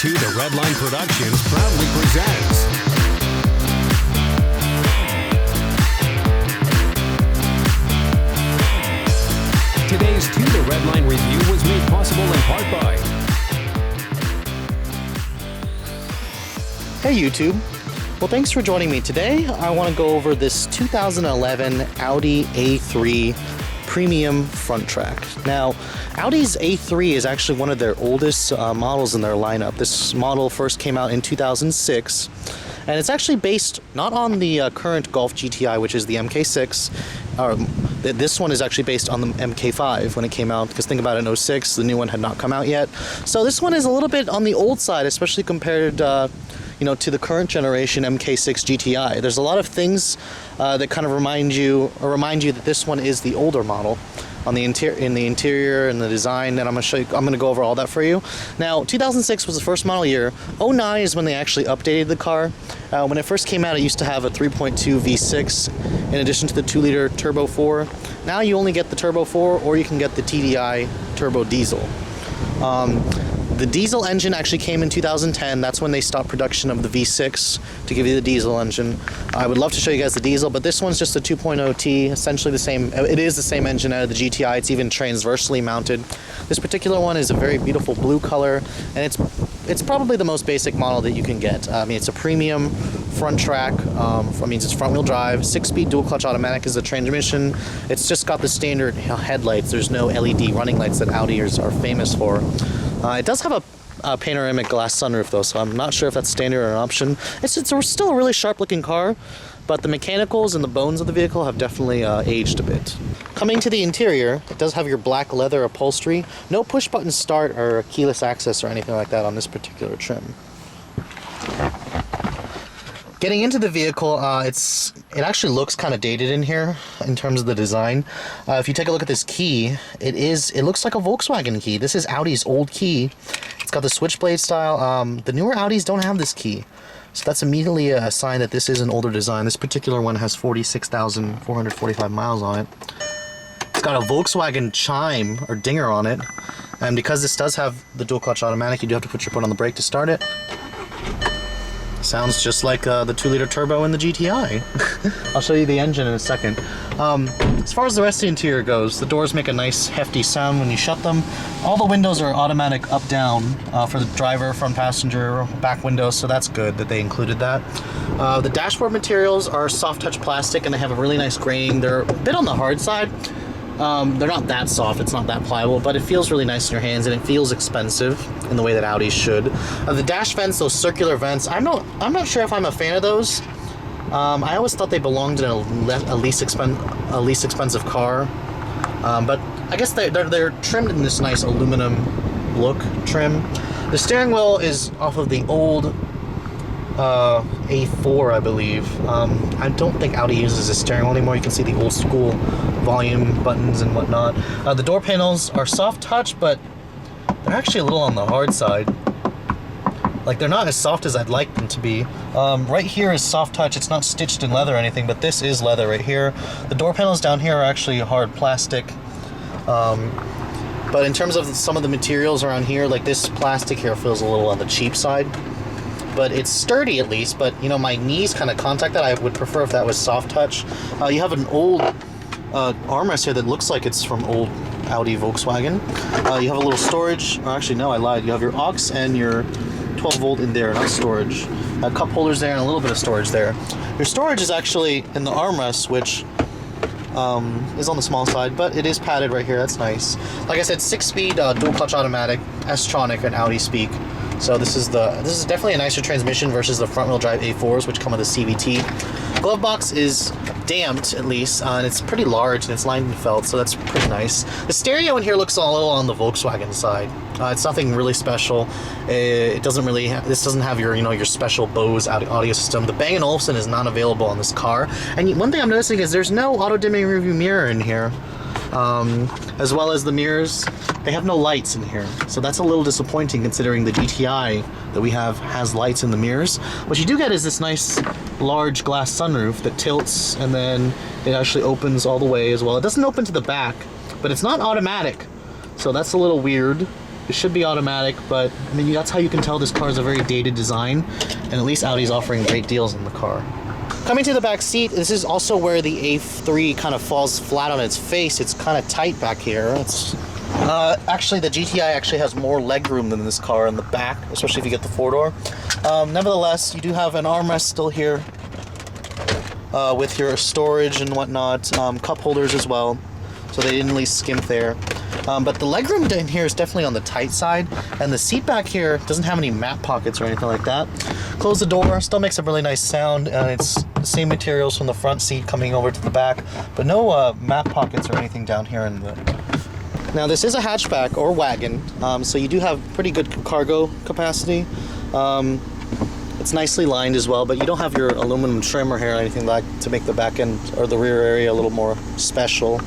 2 The Redline Productions proudly presents today's 2 The Redline review was made possible in part by Hey YouTube. Well, thanks for joining me today. I want to go over this 2011 Audi A3 premium front track. Now, Audi's A3 is actually one of their oldest models in their lineup. This model first came out in 2006, and it's actually based not on the current Golf GTI, which is the MK6. This one is actually based on the MK5 when it came out, because think about it, in 06, the new one had not come out yet. So this one is a little bit on the old side, especially compared to the current generation MK6 GTI. There's a lot of things that kind of remind you that this one is the older model on the interior and the design, and I'm going to go over all that for you. Now, 2006 was the first model year. 09 is when they actually updated the car. When it first came out, it used to have a 3.2 V6 in addition to the 2-liter turbo 4. Now you only get the turbo 4, or you can get the TDI turbo diesel. The diesel engine actually came in 2010. That's when they stopped production of the V6 to give you the diesel engine. I would love to show you guys the diesel, but this one's just a 2.0T, essentially the same. It is the same engine out of the GTI. It's even transversely mounted. This particular one is a very beautiful blue color, and it's probably the most basic model that you can get. I mean, it's a premium front track. It's front-wheel drive. 6-speed dual-clutch automatic is the transmission. It's just got the standard headlights. There's no LED running lights that Audi are famous for. It does have a panoramic glass sunroof though, so I'm not sure if that's standard or an option. It's still a really sharp-looking car, but the mechanicals and the bones of the vehicle have definitely aged a bit. Coming to the interior, it does have your black leather upholstery. No push-button start or keyless access or anything like that on this particular trim. Getting into the vehicle, it actually looks kind of dated in here in terms of the design. If you take a look at this key, it looks like a Volkswagen key. This is Audi's old key. It's got the switchblade style. The newer Audis don't have this key, so that's immediately a sign that this is an older design. This particular one has 46,445 miles on it. It's got a Volkswagen chime or dinger on it, and because this does have the dual clutch automatic, you do have to put your foot on the brake to start it. Sounds just like the 2-liter turbo in the GTI. I'll show you the engine in a second. As far as the rest of the interior goes, the doors make a nice hefty sound when you shut them. All the windows are automatic up-down for the driver, front passenger, back windows, so that's good that they included that. The dashboard materials are soft-touch plastic, and they have a really nice graining. They're a bit on the hard side. They're not that soft, it's not that pliable, but it feels really nice in your hands, and it feels expensive in the way that Audi should. The dash vents, those circular vents, I'm not sure if I'm a fan of those. I always thought they belonged in a least expensive car, but I guess they're trimmed in this nice aluminum look trim. The steering wheel is off of the old A4, I believe. I don't think Audi uses a steering wheel anymore. You can see the old school volume buttons and whatnot. The door panels are soft touch, but they're actually a little on the hard side. Like, they're not as soft as I'd like them to be. Right here is soft touch. It's not stitched in leather or anything, but this is leather right here. The door panels down here are actually hard plastic. But in terms of some of the materials around here, like this plastic here feels a little on the cheap side. But it's sturdy at least, but my knees kind of contact that. I would prefer if that was soft touch. You have an old armrest here that looks like it's from old Audi Volkswagen. You have a little storage, or actually no, I lied. You have your aux and your 12 volt in there, not storage. Cup holders there and a little bit of storage there. Your storage is actually in the armrest, which is on the small side, but it is padded right here. That's nice. Like I said, 6-speed dual clutch automatic, S-tronic and Audi speak. So this is definitely a nicer transmission versus the front-wheel drive A4s, which come with a CVT. Glove box is damped, at least, and it's pretty large, and it's lined in felt, so that's pretty nice. The stereo in here looks a little on the Volkswagen side. It's nothing really special. This doesn't have your special Bose audio system. The Bang & Olufsen is not available on this car. And one thing I'm noticing is there's no auto-dimming rearview mirror in here. As well as the mirrors, they have no lights in here, so that's a little disappointing considering the GTI that we have has lights in the mirrors. What you do get is this nice large glass sunroof that tilts, and then it actually opens all the way as well. It doesn't open to the back, but it's not automatic, so that's a little weird. It should be automatic, but I mean, that's how you can tell this car is a very dated design, and at least Audi's offering great deals in the car. Coming to the back seat, this is also where the A3 kind of falls flat on its face. It's kind of tight back here. It's actually, the GTI actually has more legroom than this car in the back, especially if you get the four-door. Nevertheless, you do have an armrest still here with your storage and whatnot, cup holders as well, so they didn't at least skimp there. But the legroom in here is definitely on the tight side, and the seat back here doesn't have any map pockets or anything like that. Close the door, still makes a really nice sound, and it's the same materials from the front seat coming over to the back, but no map pockets or anything down here in the... Now this is a hatchback or wagon, so you do have pretty good cargo capacity. It's nicely lined as well, but you don't have your aluminum trim or hair or anything like to make the back end or the rear area a little more special.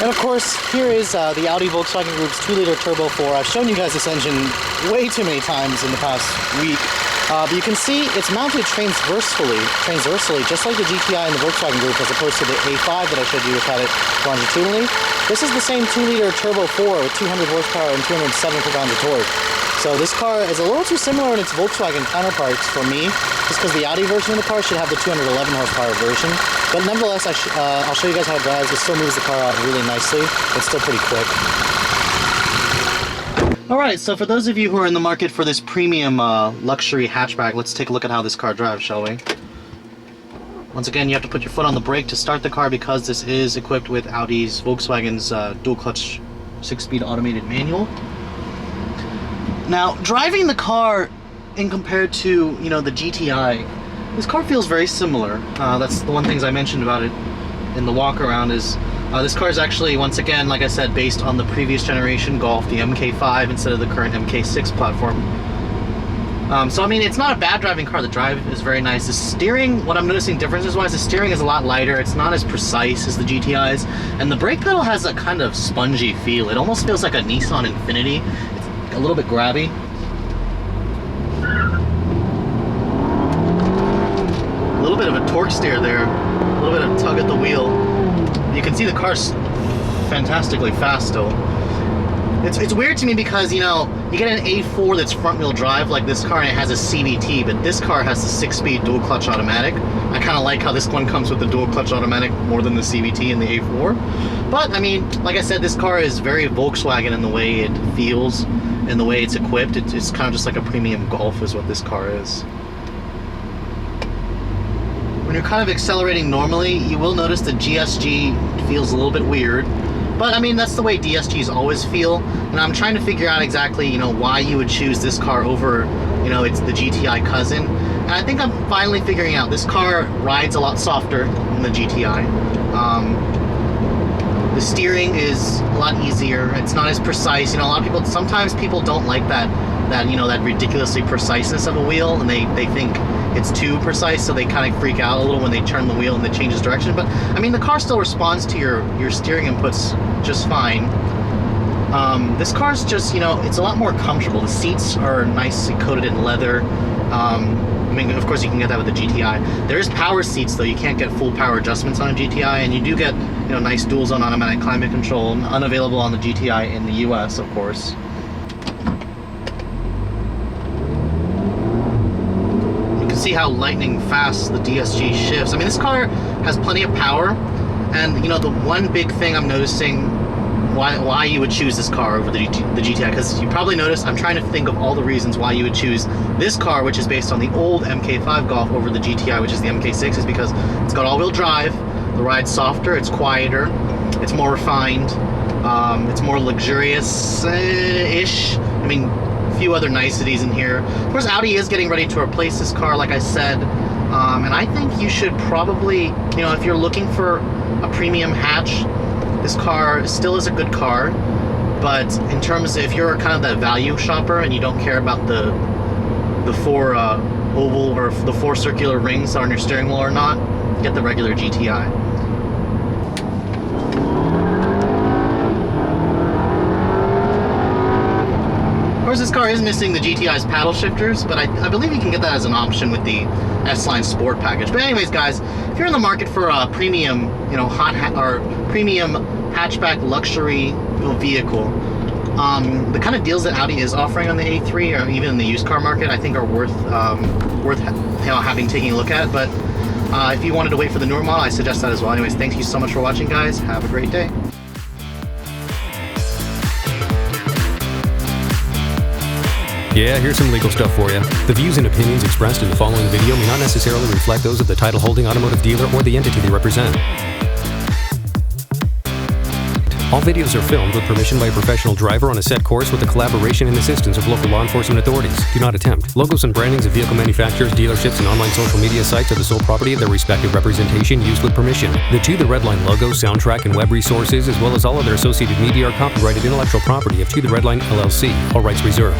And of course, here is the Audi Volkswagen Group's 2-liter Turbo 4. I've shown you guys this engine way too many times in the past week. But you can see it's mounted transversely, just like the GTI and the Volkswagen Group, as opposed to the A5 that I showed you, which had it longitudinally. This is the same 2-liter Turbo 4 with 200 horsepower and 207 foot-pounds of torque. So this car is a little too similar in its Volkswagen counterparts for me, just because the Audi version of the car should have the 211 horsepower version. But nevertheless, I'll show you guys how it drives. It still moves the car out really nicely. It's still pretty quick. Alright, so for those of you who are in the market for this premium luxury hatchback, let's take a look at how this car drives, shall we? Once again, you have to put your foot on the brake to start the car because this is equipped with Audi's Volkswagen's dual-clutch 6-speed automated manual. Now, driving the car in compared to, you know, the GTI, this car feels very similar. That's the one things I mentioned about it in the walk-around is this car is actually, once again, like I said, based on the previous generation Golf, the MK5, instead of the current MK6 platform. So, I mean, it's not a bad driving car. The drive is very nice. The steering, what I'm noticing differences-wise, the steering is a lot lighter. It's not as precise as the GTI's. And the brake pedal has a kind of spongy feel. It almost feels like a Nissan Infiniti. It's a little bit grabby. A little bit of a torque steer there. A little bit of tug at the wheel. You can see the car's fantastically fast still. It's weird to me because, you know, you get an A4 that's front-wheel drive like this car and it has a CVT, but this car has the 6-speed dual-clutch automatic. I kind of like how this one comes with the dual-clutch automatic more than the CVT and the A4. But, I mean, like I said, this car is very Volkswagen in the way it feels and the way it's equipped. It's kind of just like a premium Golf is what this car is. When you're kind of accelerating normally, you will notice the GSG feels a little bit weird. But I mean, that's the way DSGs always feel, and I'm trying to figure out exactly, you know, why you would choose this car over, you know, it's the GTI cousin. And I think I'm finally figuring out this car rides a lot softer than the GTI. The steering is a lot easier. It's not as precise. You know, a lot of people, sometimes people don't like that you know, that ridiculously preciseness of a wheel, and they think it's too precise, so they kind of freak out a little when they turn the wheel and it changes direction. But I mean, the car still responds to your steering inputs just fine. This car's just, you know, it's a lot more comfortable. The seats are nicely coated in leather. I mean, of course you can get that with the GTI. There's power seats though. You can't get full power adjustments on a GTI, and you do get, you know, nice dual zone automatic climate control, unavailable on the GTI in the US, of course. See how lightning fast the DSG shifts. I mean, this car has plenty of power, and you know, the one big thing I'm noticing why you would choose this car over the GTI, because you probably noticed I'm trying to think of all the reasons why you would choose this car, which is based on the old MK5 Golf, over the GTI, which is the MK6, is because it's got all-wheel drive, the ride's softer, it's quieter, it's more refined, it's more luxurious-ish. I mean, few other niceties in here. Of course, Audi is getting ready to replace this car, like I said, and I think you should probably, you know, if you're looking for a premium hatch, this car still is a good car, but in terms of, if you're kind of that value shopper and you don't care about the four oval or the 4 circular rings on your steering wheel or not, get the regular GTI. course, this car is missing the GTI's paddle shifters, but I believe you can get that as an option with the S-Line Sport package. But anyways, guys, if you're in the market for a premium, premium hatchback luxury vehicle, the kind of deals that Audi is offering on the A3, or even in the used car market, I think are worth taking a look at. But if you wanted to wait for the newer model, I suggest that as well. Anyways, thank you so much for watching, guys. Have a great day. Yeah, here's some legal stuff for you. The views and opinions expressed in the following video may not necessarily reflect those of the title-holding automotive dealer or the entity they represent. All videos are filmed with permission by a professional driver on a set course with the collaboration and assistance of local law enforcement authorities. Do not attempt. Logos and brandings of vehicle manufacturers, dealerships, and online social media sites are the sole property of their respective representation used with permission. The To The Redline logo, soundtrack, and web resources, as well as all other associated media, are copyrighted intellectual property of To The Redline LLC. All rights reserved.